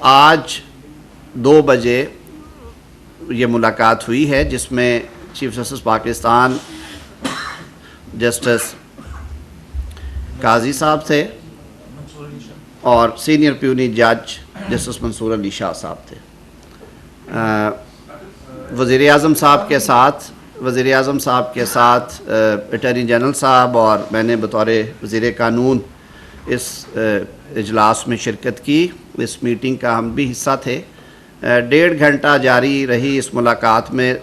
آج 2 بجے یہ ملاقات ہوئی ہے جس میں چیف جسٹس پاکستان جسٹس قاضی صاحب تھے اور سینئر پیونی جج جسٹس منصور علی شاہ صاحب تھے. وزیر اعظم صاحب کے ساتھ اٹارنی جنرل صاحب اور میں نے بطور وزیر قانون اس اجلاس میں شرکت کی. اس میٹنگ کا ہم بھی حصہ تھے. 1.5 گھنٹہ جاری رہی اس ملاقات میں.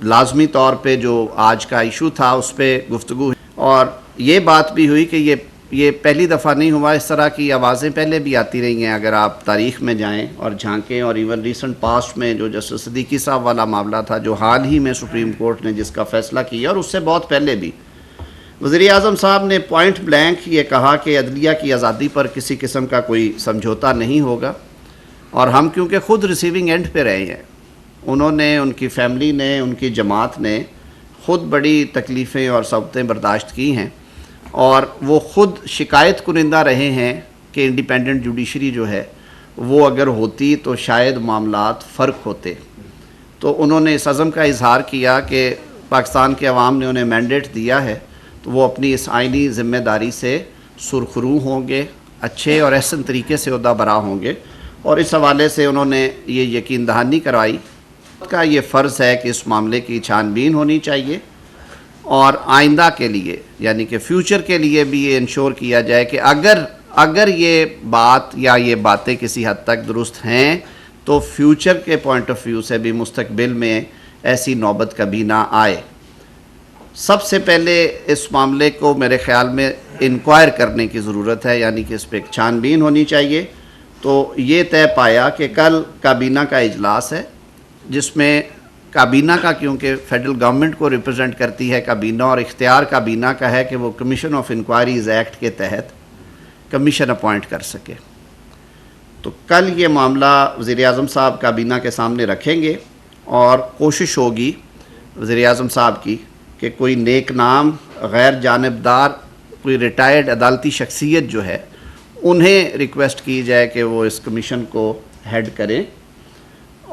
لازمی طور پہ جو آج کا ایشو تھا اس پہ گفتگو ہوئی اور یہ بات بھی ہوئی کہ یہ پہلی دفعہ نہیں ہوا. اس طرح کی آوازیں پہلے بھی آتی رہی ہیں اگر آپ تاریخ میں جائیں اور جھانکیں, اور ایون ریسنٹ پاسٹ میں جو جسٹس صدیقی صاحب والا معاملہ تھا جو حال ہی میں سپریم کورٹ نے جس کا فیصلہ کیا, اور اس سے بہت پہلے بھی وزیر اعظم صاحب نے پوائنٹ بلینک یہ کہا کہ عدلیہ کی آزادی پر کسی قسم کا کوئی سمجھوتا نہیں ہوگا. اور ہم کیونکہ خود ریسیونگ اینڈ پہ رہے ہیں, انہوں نے, ان کی فیملی نے, ان کی جماعت نے خود بڑی تکلیفیں اور صعوبتیں برداشت کی ہیں, اور وہ خود شکایت کنندہ رہے ہیں کہ انڈیپینڈنٹ جوڈیشری جو ہے وہ اگر ہوتی تو شاید معاملات فرق ہوتے. تو انہوں نے اس عزم کا اظہار کیا کہ پاکستان کے عوام نے انہیں مینڈیٹ دیا ہے تو وہ اپنی اس آئینی ذمہ داری سے سرخرو ہوں گے, اچھے اور احسن طریقے سے عہدہ برا ہوں گے. اور اس حوالے سے انہوں نے یہ یقین دہانی کرائی کا یہ فرض ہے کہ اس معاملے کی چھان بین ہونی چاہیے, اور آئندہ کے لیے یعنی کہ فیوچر کے لیے بھی یہ انشور کیا جائے کہ اگر یہ بات یا یہ باتیں کسی حد تک درست ہیں تو فیوچر کے پوائنٹ آف ویو سے بھی مستقبل میں ایسی نوبت کبھی نہ آئے. سب سے پہلے اس معاملے کو میرے خیال میں انکوائر کرنے کی ضرورت ہے, یعنی کہ اس پہ ایک چھان بین ہونی چاہیے. تو یہ طے پایا کہ کل کابینہ کا اجلاس ہے جس میں کابینہ کا, کیونکہ فیڈرل گورنمنٹ کو ریپرزینٹ کرتی ہے کابینہ, اور اختیار کابینہ کا ہے کہ وہ کمیشن آف انکوائریز ایکٹ کے تحت کمیشن اپوائنٹ کر سکے. تو کل یہ معاملہ وزیر اعظم صاحب کابینہ کے سامنے رکھیں گے, اور کوشش ہوگی وزیر اعظم صاحب کی کہ کوئی نیک نام, غیر جانبدار, کوئی ریٹائرڈ عدالتی شخصیت جو ہے انہیں ریکویسٹ کی جائے کہ وہ اس کمیشن کو ہیڈ کریں,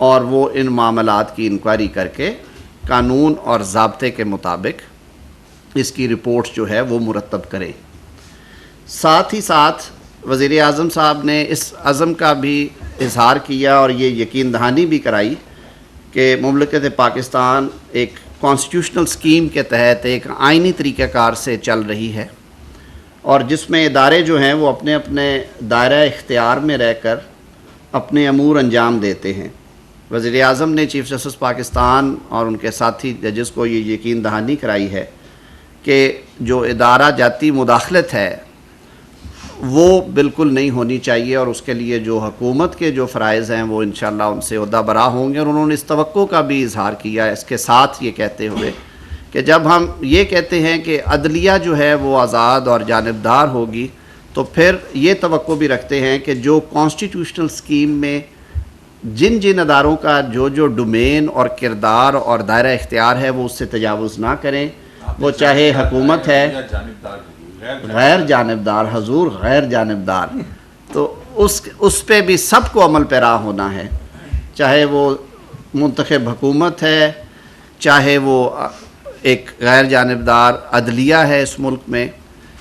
اور وہ ان معاملات کی انکوائری کر کے قانون اور ضابطے کے مطابق اس کی رپورٹ جو ہے وہ مرتب کریں. ساتھ ہی ساتھ وزیر اعظم صاحب نے اس عزم کا بھی اظہار کیا اور یہ یقین دہانی بھی کرائی کہ مملکت پاکستان ایک کانسٹیٹیوشنل سکیم کے تحت ایک آئینی طریقہ کار سے چل رہی ہے, اور جس میں ادارے جو ہیں وہ اپنے اپنے دائرہ اختیار میں رہ کر اپنے امور انجام دیتے ہیں. وزیر اعظم نے چیف جسٹس پاکستان اور ان کے ساتھی ججز کو یہ یقین دہانی کرائی ہے کہ جو ادارہ جاتی مداخلت ہے وہ بالکل نہیں ہونی چاہیے, اور اس کے لیے جو حکومت کے جو فرائض ہیں وہ انشاءاللہ ان سے عہدہ برا ہوں گے. اور انہوں نے اس توقع کا بھی اظہار کیا اس کے ساتھ یہ کہتے ہوئے کہ جب ہم یہ کہتے ہیں کہ عدلیہ جو ہے وہ آزاد اور جانبدار ہوگی تو پھر یہ توقع بھی رکھتے ہیں کہ جو کانسٹیٹیوشنل سکیم میں جن اداروں کا جو ڈومین اور کردار اور دائرہ اختیار ہے وہ اس سے تجاوز نہ کریں, وہ چاہے حکومت ہے, غیر جانبدار, حضور غیر جانبدار, تو اس پہ بھی سب کو عمل پیرا ہونا ہے, چاہے وہ منتخب حکومت ہے, چاہے وہ ایک غیر جانبدار عدلیہ ہے اس ملک میں,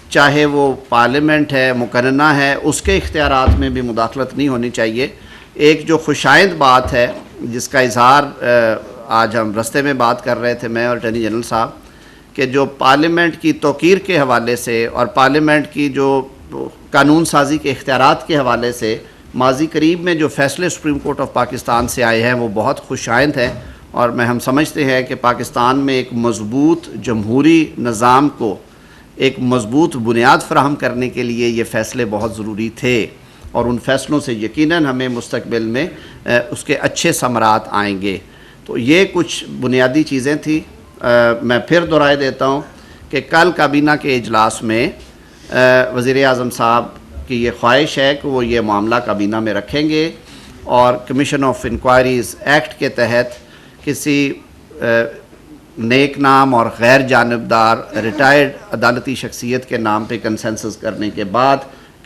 چاہے وہ پارلیمنٹ ہے, مقننہ ہے, اس کے اختیارات میں بھی مداخلت نہیں ہونی چاہیے. ایک جو خوشائند بات ہے جس کا اظہار آج ہم رستے میں بات کر رہے تھے میں اور اٹارنی جنرل صاحب, کہ جو پارلیمنٹ کی توقیر کے حوالے سے اور پارلیمنٹ کی جو قانون سازی کے اختیارات کے حوالے سے ماضی قریب میں جو فیصلے سپریم کورٹ آف پاکستان سے آئے ہیں وہ بہت خوشائند ہیں, اور ہم سمجھتے ہیں کہ پاکستان میں ایک مضبوط جمہوری نظام کو ایک مضبوط بنیاد فراہم کرنے کے لیے یہ فیصلے بہت ضروری تھے, اور ان فیصلوں سے یقیناً ہمیں مستقبل میں اس کے اچھے ثمرات آئیں گے. تو یہ کچھ بنیادی چیزیں تھیں. میں پھر دہرائے دیتا ہوں کہ کل کابینہ کے اجلاس میں وزیر اعظم صاحب کی یہ خواہش ہے کہ وہ یہ معاملہ کابینہ میں رکھیں گے, اور کمیشن آف انکوائریز ایکٹ کے تحت کسی نیک نام اور غیر جانبدار ریٹائرڈ عدالتی شخصیت کے نام پہ کنسنسس کرنے کے بعد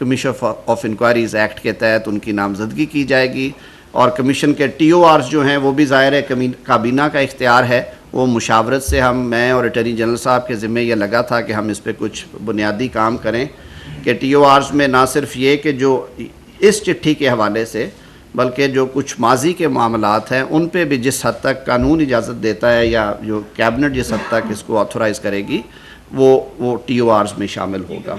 کمیشن آف انکوائریز ایکٹ کے تحت ان کی نامزدگی کی جائے گی، اور کمیشن کے ٹی او آرز جو ہیں وہ بھی ظاہر ہے کابینہ کا اختیار ہے، وہ مشاورت سے میں اور اٹارنی جنرل صاحب کے ذمہ یہ لگا تھا کہ ہم اس پہ کچھ بنیادی کام کریں کہ ٹی او آرز میں نہ صرف یہ کہ جو اس چٹھی کے حوالے سے بلکہ جو کچھ ماضی کے معاملات ہیں ان پہ بھی جس حد تک قانون اجازت دیتا ہے یا جو کیبنٹ جس حد تک اس کو آتھورائز کرے گی وہ ٹی او آرز میں شامل ہوگا۔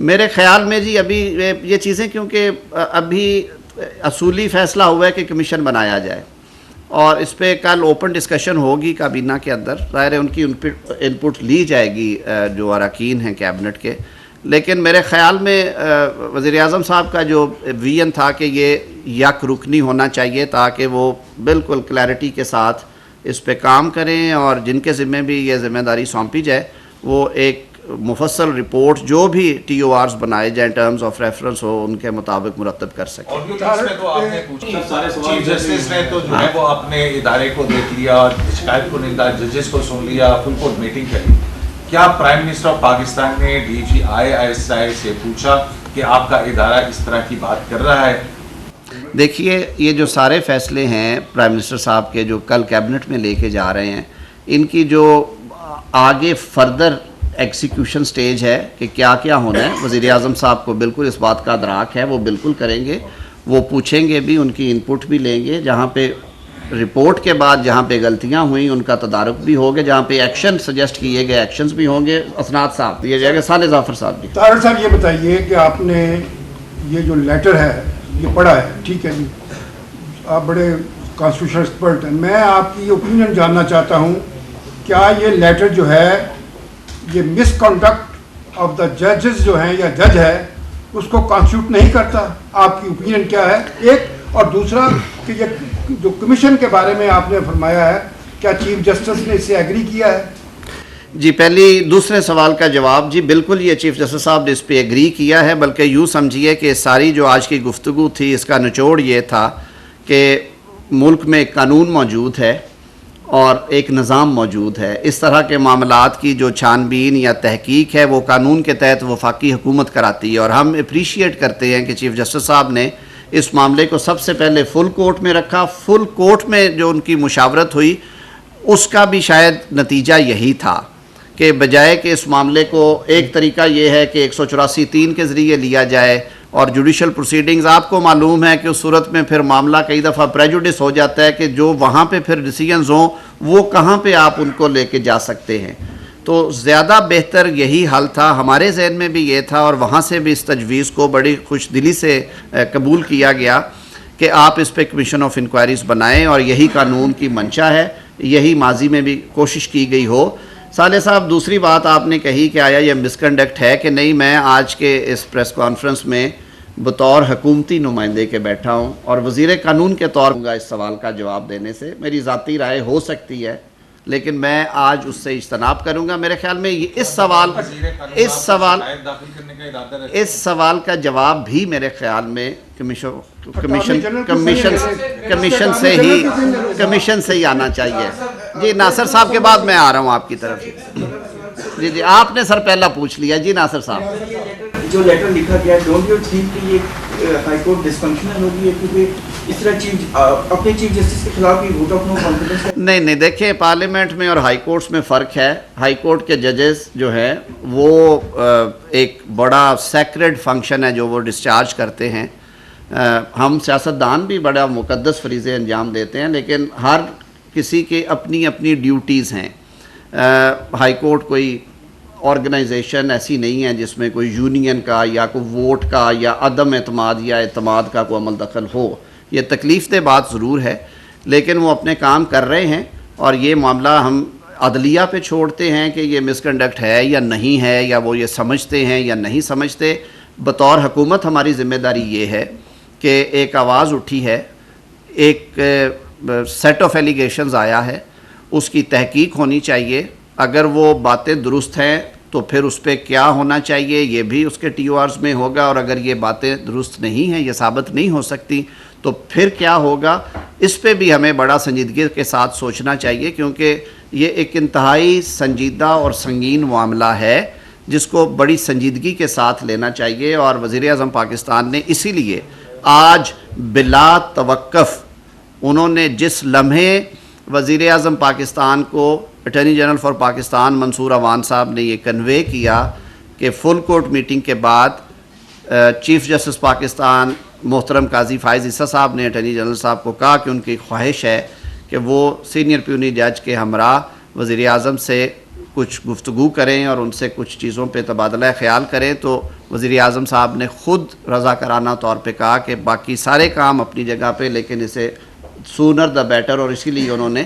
میرے خیال میں جی ابھی یہ چیزیں کیونکہ ابھی اصولی فیصلہ ہوا ہے کہ کمیشن بنایا جائے، اور اس پہ کل اوپن ڈسکشن ہوگی کابینہ کے اندر، ظاہر ہے ان کی انپٹ لی جائے گی جو اراکین ہیں کیبنٹ کے، لیکن میرے خیال میں وزیر اعظم صاحب کا جو ویژن تھا کہ یہ یک رکنی ہونا چاہیے تاکہ وہ بالکل کلیئرٹی کے ساتھ اس پہ کام کریں، اور جن کے ذمہ بھی یہ ذمہ داری سونپی جائے وہ ایک مفصل رپورٹ جو بھی ٹی او آرز بنائے جائیں ٹرمز آف ریفرنس ہو ان کے مطابق مرتب کر سکیں۔ چیف جسٹس نے تو جو ہے وہ اپنے ادارے کو دیکھ لیا، شکایت کو نہیں، ججز کو سن لیا، فل کورٹ میٹنگ کری، کیا پرائم منسٹر آف پاکستان نے D G I S I سے پوچھا کہ آپ کا ادارہ اس طرح کی بات کر رہا ہے؟ دیکھیے یہ جو سارے فیصلے ہیں پرائم منسٹر صاحب کے جو کل کیبنٹ میں لے کے جا رہے ہیں، ان کی جو آگے فردر ایکسیکیوشن سٹیج ہے کہ کیا کیا ہونا ہے، وزیر اعظم صاحب کو بالکل اس بات کا ادراک ہے، وہ بالکل کریں گے، وہ پوچھیں گے بھی، ان کی انپٹ بھی لیں گے، جہاں پہ رپورٹ کے بعد جہاں پہ غلطیاں ہوئیں ان کا تدارک بھی ہوگا، جہاں پہ ایکشن سجیسٹ کیے گئے ایکشنز بھی ہوں گے، اسناد صاحب دیے جائے گا۔ صالح ظفر صاحب جی طاہر صاحب یہ بتائیے کہ آپ نے یہ جو لیٹر ہے یہ پڑھا ہے، ٹھیک ہے جی، آپ بڑے کانسٹیٹیوشن ایکسپرٹ ہیں، میں آپ کی اوپینین جاننا چاہتا ہوں، کیا یہ لیٹر جو ہے یہ مس کنڈکٹ آف دا ججز جو ہیں یا جج ہے اس کو کانسٹیٹیوٹ نہیں کرتا؟ آپ کی اوپینین کیا ہے؟ ایک، اور دوسرا کہ یہ جو کمیشن کے بارے میں آپ نے فرمایا ہے، کیا چیف جسٹس نے اس سے ایگری کیا ہے؟ جی دوسرے سوال کا جواب، جی بالکل یہ چیف جسٹس صاحب نے اس پہ ایگری کیا ہے، بلکہ یوں سمجھیے کہ ساری جو آج کی گفتگو تھی اس کا نچوڑ یہ تھا کہ ملک میں ایک قانون موجود ہے اور ایک نظام موجود ہے، اس طرح کے معاملات کی جو چھان بین یا تحقیق ہے وہ قانون کے تحت وفاقی حکومت کراتی ہے، اور ہم اپریشیٹ کرتے ہیں کہ چیف جسٹس صاحب نے اس معاملے کو سب سے پہلے فل کورٹ میں رکھا، فل کورٹ میں جو ان کی مشاورت ہوئی اس کا بھی شاید نتیجہ یہی تھا کہ بجائے کہ اس معاملے کو ایک طریقہ یہ ہے کہ 184(3) کے ذریعے لیا جائے، اور جوڈیشل پروسیڈنگز آپ کو معلوم ہے کہ اس صورت میں پھر معاملہ کئی دفعہ پریجوڈس ہو جاتا ہے کہ جو وہاں پہ پھر ڈیسیجنز ہوں وہ کہاں پہ آپ ان کو لے کے جا سکتے ہیں، تو زیادہ بہتر یہی حل تھا، ہمارے ذہن میں بھی یہ تھا، اور وہاں سے بھی اس تجویز کو بڑی خوش دلی سے قبول کیا گیا کہ آپ اس پہ کمیشن آف انکوائریز بنائیں، اور یہی قانون کی منشا ہے، یہی ماضی میں بھی کوشش کی گئی ہو۔ صالح صاحب دوسری بات آپ نے کہی کہ آیا یہ مس کنڈکٹ ہے کہ نہیں، میں آج کے اس پریس کانفرنس میں بطور حکومتی نمائندے کے بیٹھا ہوں، اور وزیر قانون کے طور پر اس سوال کا جواب دینے سے میری ذاتی رائے ہو سکتی ہے، لیکن میں آج اس سے اجتناب کروں گا۔ میرے خیال میں اس سوال کا جواب بھی میرے خیال میں کمیشن سے ہی آنا چاہیے۔ جی ناصر صاحب کے بعد میں آ رہا ہوں آپ کی طرف۔ جی آپ نے سر پہلا پوچھ لیا۔ جی ناصر صاحب، جو لیٹر لکھا گیا، ڈونٹ یو تھنک کہ یہ ہائی کورٹ ڈسفنکشنل ہوگی ہے، کیونکہ اس طرح اپنے چیف جسٹس کے خلاف بھی ووٹ آف نو کانفیڈنس ہے؟ نہیں دیکھیں، پارلیمنٹ میں اور ہائی کورٹس میں فرق ہے۔ ہائی کورٹ کے ججز جو ہیں وہ ایک بڑا سیکرڈ فنکشن ہے جو وہ ڈسچارج کرتے ہیں، ہم سیاستدان بھی بڑا مقدس فریضے انجام دیتے ہیں، لیکن ہر کسی کے اپنی اپنی ڈیوٹیز ہیں۔ ہائی کورٹ کوئی آرگنائزیشن ایسی نہیں ہے جس میں کوئی یونین کا یا کوئی ووٹ کا یا عدم اعتماد یا اعتماد کا کوئی عمل دخل ہو۔ یہ تکلیف دہ بات ضرور ہے، لیکن وہ اپنے کام کر رہے ہیں، اور یہ معاملہ ہم عدلیہ پہ چھوڑتے ہیں کہ یہ مس کنڈکٹ ہے یا نہیں ہے، یا وہ یہ سمجھتے ہیں یا نہیں سمجھتے۔ بطور حکومت ہماری ذمہ داری یہ ہے کہ ایک آواز اٹھی ہے، ایک سیٹ آف ایلیگیشنز آیا ہے، اس کی تحقیق ہونی چاہیے۔ اگر وہ باتیں درست ہیں تو پھر اس پہ کیا ہونا چاہیے یہ بھی اس کے ٹی او آرز میں ہوگا، اور اگر یہ باتیں درست نہیں ہیں، یہ ثابت نہیں ہو سکتی، تو پھر کیا ہوگا، اس پہ بھی ہمیں بڑا سنجیدگی کے ساتھ سوچنا چاہیے، کیونکہ یہ ایک انتہائی سنجیدہ اور سنگین معاملہ ہے جس کو بڑی سنجیدگی کے ساتھ لینا چاہیے، اور وزیر اعظم پاکستان نے اسی لیے آج بلا توقف انہوں نے جس لمحے وزیر اعظم پاکستان کو اٹارنی جنرل فار پاکستان منصور عوان صاحب نے یہ کنوے کیا کہ فل کورٹ میٹنگ کے بعد چیف جسٹس پاکستان محترم قاضی فائز عیسیٰ صاحب نے اٹارنی جنرل صاحب کو کہا کہ ان کی خواہش ہے کہ وہ سینئر پیونی جج کے ہمراہ وزیر اعظم سے کچھ گفتگو کریں اور ان سے کچھ چیزوں پہ تبادلہ خیال کریں، تو وزیر اعظم صاحب نے خود رضاکارانہ طور پہ کہا کہ باقی سارے کام اپنی جگہ پہ، لیکن اسے سونر دا بیٹر، اور اسی لیے انہوں نے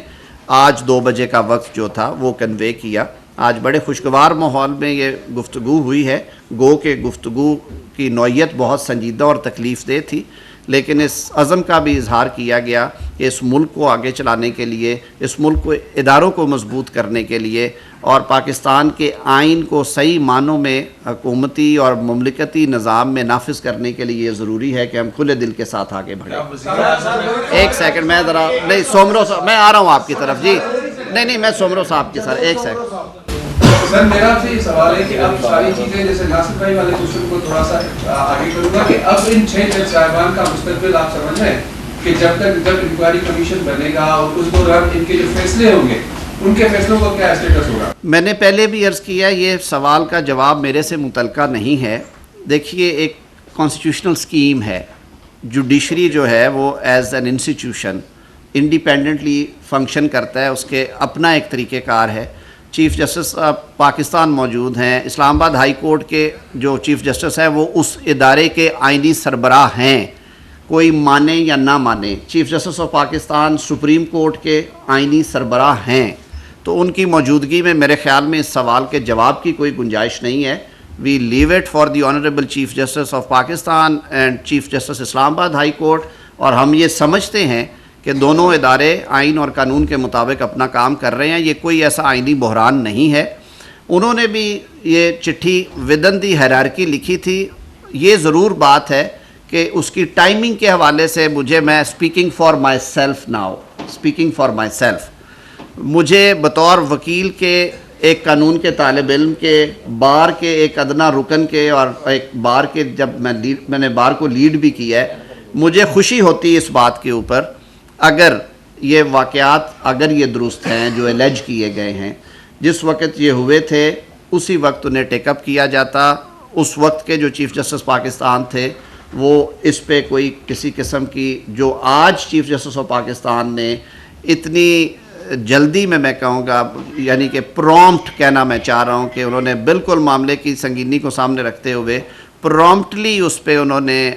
آج 2 بجے کا وقت جو تھا وہ کنوے کیا۔ آج بڑے خوشگوار ماحول میں یہ گفتگو ہوئی ہے، گو کہ گفتگو کی نوعیت بہت سنجیدہ اور تکلیف دہ تھی، لیکن اس عزم کا بھی اظہار کیا گیا کہ اس ملک کو آگے چلانے کے لیے، اس ملک کو اداروں کو مضبوط کرنے کے لیے اور پاکستان کے آئین کو صحیح معنوں میں حکومتی اور مملکتی نظام میں نافذ کرنے کے لیے یہ ضروری ہے کہ ہم کھلے دل کے ساتھ آگے بڑھیں۔ ایک سیکنڈ، میں ذرا نہیں سومرو صاحب، میں آ رہا ہوں آپ کی طرف جی، نہیں میں سومرو صاحب کے ساتھ ایک سیکنڈ۔ سر میرا آپ سے یہ سوال ہے کہ اب ساری چیزیں جیسے ناصر بھائی والے کوشچن کو تھوڑا سا آگے کروں گا کہ اب ان 6 جج صاحبان کا مستقبل آپ سمجھ رہے ہیں کہ جب انکوائری کمیشن بنے گا اور اس دوران ان کے جو فیصلے ہوں گے ان کے فیصلوں کا کیا اسٹیٹس ہوگا؟ میں نے پہلے بھی عرض کیا، یہ سوال کا جواب میرے سے متعلقہ نہیں ہے۔ دیکھیے، ایک کانسٹیٹیوشنل سکیم ہے، جوڈیشری جو ہے وہ as an institution independently function کرتا ہے، اس کے اپنا ایک طریقہ کار ہے۔ چیف جسٹس پاکستان موجود ہیں، اسلام آباد ہائی کورٹ کے جو چیف جسٹس ہیں وہ اس ادارے کے آئینی سربراہ ہیں، کوئی مانے یا نہ مانے۔ Chief justice of Pakistan supreme court کے آئینی سربراہ ہیں، تو ان کی موجودگی میں میرے خیال میں اس سوال کے جواب کی کوئی گنجائش نہیں ہے۔ We leave it for the honourable chief justice of Pakistan and chief justice Islamabad high court, اور ہم یہ سمجھتے ہیں کہ دونوں ادارے آئین اور قانون کے مطابق اپنا کام کر رہے ہیں، یہ کوئی ایسا آئینی بحران نہیں ہے۔ انہوں نے بھی یہ چٹھی ودن دی ہیرارکی لکھی تھی۔ یہ ضرور بات ہے کہ اس کی ٹائمنگ کے حوالے سے میں speaking for my self now, speaking for my self, مجھے بطور وکیل کے، ایک قانون کے طالب علم کے، بار کے ایک ادنا رکن کے، اور ایک بار کے جب میں نے بار کو لیڈ بھی کیا ہے، مجھے خوشی ہوتی ہے اس بات کے اوپر اگر یہ واقعات اگر یہ درست ہیں جو الیج کیے گئے ہیں، جس وقت یہ ہوئے تھے اسی وقت انہیں ٹیک اپ کیا جاتا۔ اس وقت کے جو چیف جسٹس پاکستان تھے وہ اس پہ کوئی کسی قسم کی، جو آج چیف جسٹس آف پاکستان نے اتنی جلدی میں کہوں گا، یعنی کہ پرومپٹ کہنا میں چاہ رہا ہوں کہ انہوں نے بالکل معاملے کی سنگینی کو سامنے رکھتے ہوئے پرومپٹلی اس پہ انہوں نے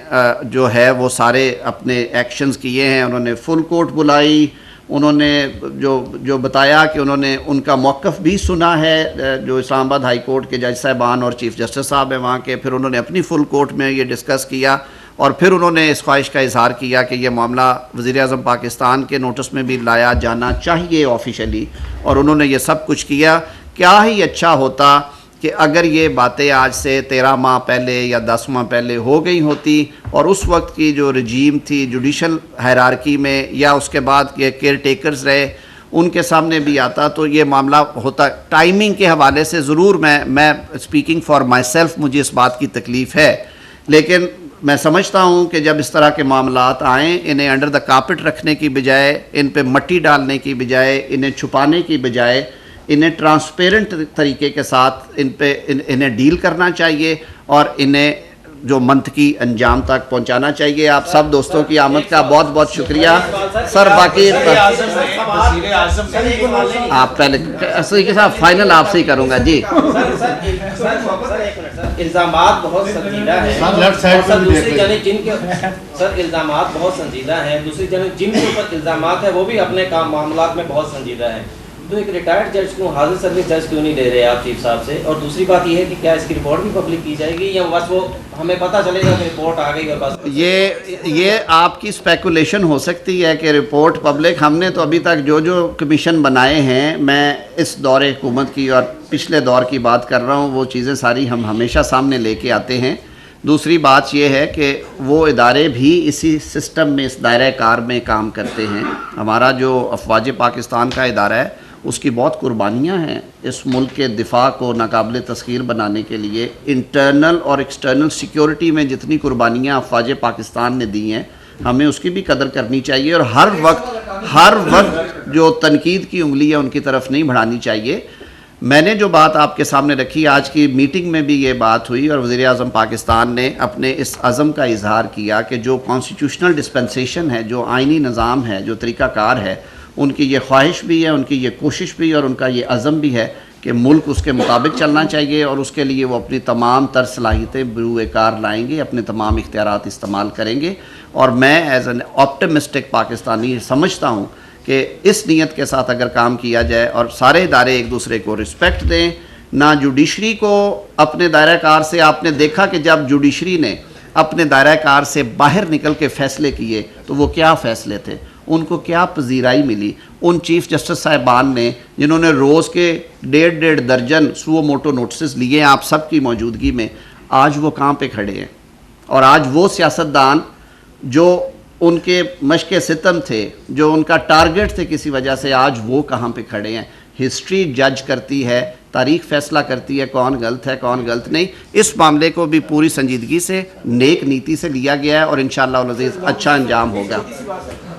جو ہے وہ سارے اپنے ایکشنز کیے ہیں۔ انہوں نے فل کورٹ بلائی، انہوں نے جو بتایا کہ انہوں نے ان کا موقف بھی سنا ہے، جو اسلام آباد ہائی کورٹ کے جج صاحبان اور چیف جسٹس صاحب ہیں وہاں کے، پھر انہوں نے اپنی فل کورٹ میں یہ ڈسکس کیا، اور پھر انہوں نے اس خواہش کا اظہار کیا کہ یہ معاملہ وزیر اعظم پاکستان کے نوٹس میں بھی لایا جانا چاہیے آفیشلی، اور انہوں نے یہ سب کچھ کیا۔ کیا ہی اچھا ہوتا کہ اگر یہ باتیں آج سے 13 ماہ پہلے یا 10 ماہ پہلے ہو گئی ہوتی، اور اس وقت کی جو رجیم تھی جوڈیشل ہائرارکی میں، یا اس کے بعد کے کیئر ٹیکرز رہے، ان کے سامنے بھی آتا تو یہ معاملہ ہوتا۔ ٹائمنگ کے حوالے سے ضرور میں اسپیکنگ فار مائی سیلف، مجھے اس بات کی تکلیف ہے، لیکن میں سمجھتا ہوں کہ جب اس طرح کے معاملات آئیں، انہیں انڈر دا کارپٹ رکھنے کی بجائے، ان پہ مٹی ڈالنے کی بجائے، انہیں چھپانے کی بجائے، انہیں ٹرانسپیرنٹ طریقے کے ساتھ انہیں ڈیل کرنا چاہیے، اور انہیں جو منطقی انجام تک پہنچانا چاہیے۔ آپ سب دوستوں کی آمد کا بہت بہت شکریہ سر۔ باقی آپ پہلے کے ساتھ فائنل آپ سے ہی کروں گا جی۔ الزامات بہت سنجیدہ ہیں، دوسری جانب الزامات بہت سنجیدہ ہیں، دوسری جانب جن کے اوپر الزامات ہیں وہ بھی اپنے معاملات میں بہت سنجیدہ ہیں، تو ایک ریٹائرڈ جج کو حاضر سروس جج کیوں نہیں لے رہے آپ چیف صاحب سے؟ اور دوسری بات یہ ہے کہ کیا اس کی رپورٹ بھی پبلک کی جائے گی، یا بس وہ ہمیں پتہ چلے گا کہ رپورٹ آ گئی اور بس؟ یہ آپ کی اسپیکولیشن ہو سکتی ہے کہ رپورٹ پبلک، ہم نے تو ابھی تک جو کمیشن بنائے ہیں، میں اس دور حکومت کی اور پچھلے دور کی بات کر رہا ہوں، وہ چیزیں ساری ہم ہمیشہ سامنے لے کے آتے ہیں۔ دوسری بات یہ ہے کہ وہ ادارے بھی اسی سسٹم میں، اس دائرہ کار میں کام کرتے ہیں۔ ہمارا جو افواج پاکستان کا ادارہ ہے اس کی بہت قربانیاں ہیں اس ملک کے دفاع کو ناقابل تسخیر بنانے کے لیے. انٹرنل اور ایکسٹرنل سیکیورٹی میں جتنی قربانیاں افواج پاکستان نے دی ہیں ہمیں اس کی بھی قدر کرنی چاہیے, اور ہر وقت جو تنقید کی انگلی ہے ان کی طرف نہیں بڑھانی چاہیے. میں نے جو بات آپ کے سامنے رکھی, آج کی میٹنگ میں بھی یہ بات ہوئی اور وزیر اعظم پاکستان نے اپنے اس عزم کا اظہار کیا کہ جو کانسٹیٹیوشنل ڈسپنسیشن ہے, جو آئینی نظام ہے, جو طریقہ کار ہے, ان کی یہ خواہش بھی ہے, ان کی یہ کوشش بھی ہے اور ان کا یہ عزم بھی ہے کہ ملک اس کے مطابق چلنا چاہیے, اور اس کے لیے وہ اپنی تمام تر صلاحیتیں بروئے کار لائیں گے, اپنے تمام اختیارات استعمال کریں گے. اور میں ایز این آپٹمسٹک پاکستانی سمجھتا ہوں کہ اس نیت کے ساتھ اگر کام کیا جائے اور سارے ادارے ایک دوسرے کو رسپیکٹ دیں, نہ جوڈیشری کو اپنے دائرہ کار سے, آپ نے دیکھا کہ جب جوڈیشری نے اپنے دائرہ کار سے باہر نکل کے فیصلے کیے تو وہ کیا فیصلے تھے, ان کو کیا پذیرائی ملی. ان چیف جسٹس صاحبان نے جنہوں نے روز کے 1.5 درجن سو موٹو نوٹسز لیے آپ سب کی موجودگی میں, آج وہ کہاں پہ کھڑے ہیں, اور آج وہ سیاستدان جو ان کے مشق ستم تھے, جو ان کا ٹارگٹ تھے کسی وجہ سے, آج وہ کہاں پہ کھڑے ہیں. ہسٹری جج کرتی ہے, تاریخ فیصلہ کرتی ہے کون غلط ہے کون غلط نہیں. اس معاملے کو بھی پوری سنجیدگی سے نیک نیتی سے لیا گیا ہے اور انشاءاللہ العزیز اچھا انجام ہوگا.